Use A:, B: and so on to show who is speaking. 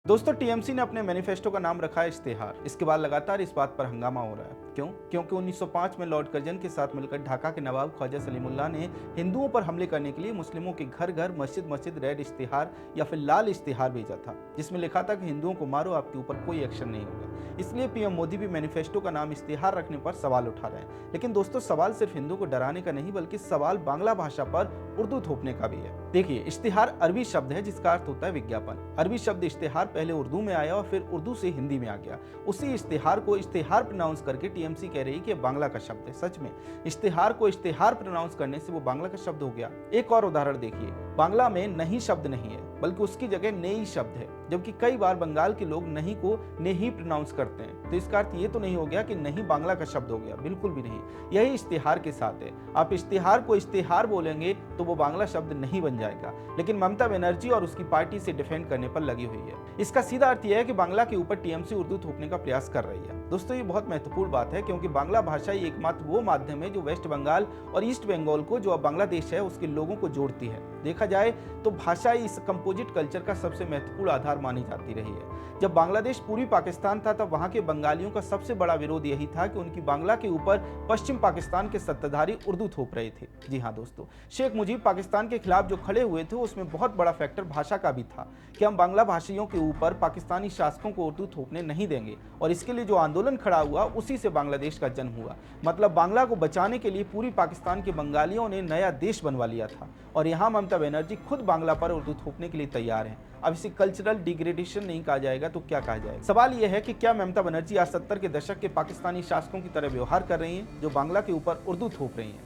A: दोस्तों टीएमसी ने अपने मैनिफेस्टो का नाम रखा है इश्तेहार। इसके बाद लगातार इस बात पर हंगामा हो रहा है। क्यों? क्योंकि 1905 में लॉर्ड कर्जन के साथ मिलकर ढाका के नवाब ख्वाजा सलीमुल्लाह ने हिंदुओं पर हमले करने के लिए मुस्लिमों के घर घर मस्जिद मस्जिद रेड इश्तेहार या फिर लाल इश्तेहार भेजा था, जिसमें लिखा था कि हिंदुओं को मारो, आपके ऊपर कोई एक्शन नहीं होगा। इसलिए पीएम मोदी भी मैनिफेस्टो का नाम इश्तेहार रखने पर सवाल उठा रहे हैं। लेकिन दोस्तों, सवाल सिर्फ हिंदुओं को डराने का नहीं, बल्कि सवाल बांग्ला भाषा पर उर्दू थोपने का भी है। देखिए, इश्तेहार अरबी शब्द है जिसका अर्थ होता है विज्ञापन। अरबी शब्द इश्तेहार पहले उर्दू में आया और फिर उर्दू से हिंदी में आ गया। उसी इश्तेहार को इश्तेहार प्रोनाउंस करके टीएमसी कह रही है कि बांग्ला का शब्द है। सच में इश्तेहार को इश्तेहार प्रोनाउंस करने से वो बांग्ला का शब्द हो गया। एक और उदाहरण देखिए, बांग्ला में नहीं शब्द नहीं है, बल्कि उसकी जगह नेई शब्द है, जबकि कई बार बंगाल के लोग नहीं को नेही प्रोनाउंस करते हैं। तो इसका अर्थ ये तो नहीं हो गया कि नहीं बांग्ला का शब्द हो गया, बिल्कुल भी नहीं। यही इश्तेहार के साथ है। आप इश्तेहार को इश्तेहार बोलेंगे तो वो बांग्ला शब्द नहीं बन जाएगा। लेकिन ममता बनर्जी और उसकी पार्टी से डिफेंड करने पर लगी हुई है। इसका सीधा अर्थ यह है कि बांग्ला के ऊपर टीएमसी उर्दू थोपने का प्रयास कर रही है। दोस्तों, ये बहुत महत्वपूर्ण बात है, क्योंकि बांग्ला भाषा ही एकमात्र वो माध्यम है जो वेस्ट बंगाल और ईस्ट बंगाल को, जो अब बांग्लादेश है, उसके लोगों को जोड़ती है। देखा जाए तो भाषा इस कंपोजिट कल्चर का सबसे महत्वपूर्ण आधार मानी जाती रही है। जब बांग्लादेश पूर्वी पाकिस्तान था, तब वहां के बंगालियों का सबसे बड़ा विरोध यही था कि उनकी बांग्ला के ऊपर पश्चिम पाकिस्तान के सत्ताधारी उर्दू थोप रहे थे। जी हाँ दोस्तों, शेख मुजीब पाकिस्तान के खिलाफ जो खड़े हुए थे, उसमें बहुत बड़ा फैक्टर भाषा का भी था कि हम बांग्ला भाषियों के ऊपर पाकिस्तानी शासकों को उर्दू थोपने नहीं देंगे। और इसके लिए जो आंदोलन खड़ा हुआ, उसी से बांग्लादेश का जन्म हुआ। मतलब बांग्ला को बचाने के लिए पूरी पाकिस्तान के बंगालियों ने नया देश बनवा लिया था। और यहाँ ममता बनर्जी खुद बांग्ला पर उर्दू थोपने के लिए तैयार है। अब इसे कल्चरल डिग्रेडेशन नहीं कहा जाएगा तो क्या कहा जाएगा? सवाल यह है कि क्या ममता बनर्जी आज 70 के दशक के पाकिस्तानी शासकों की तरह व्यवहार कर रही हैं, जो बांग्ला के ऊपर उर्दू थोप रही हैं?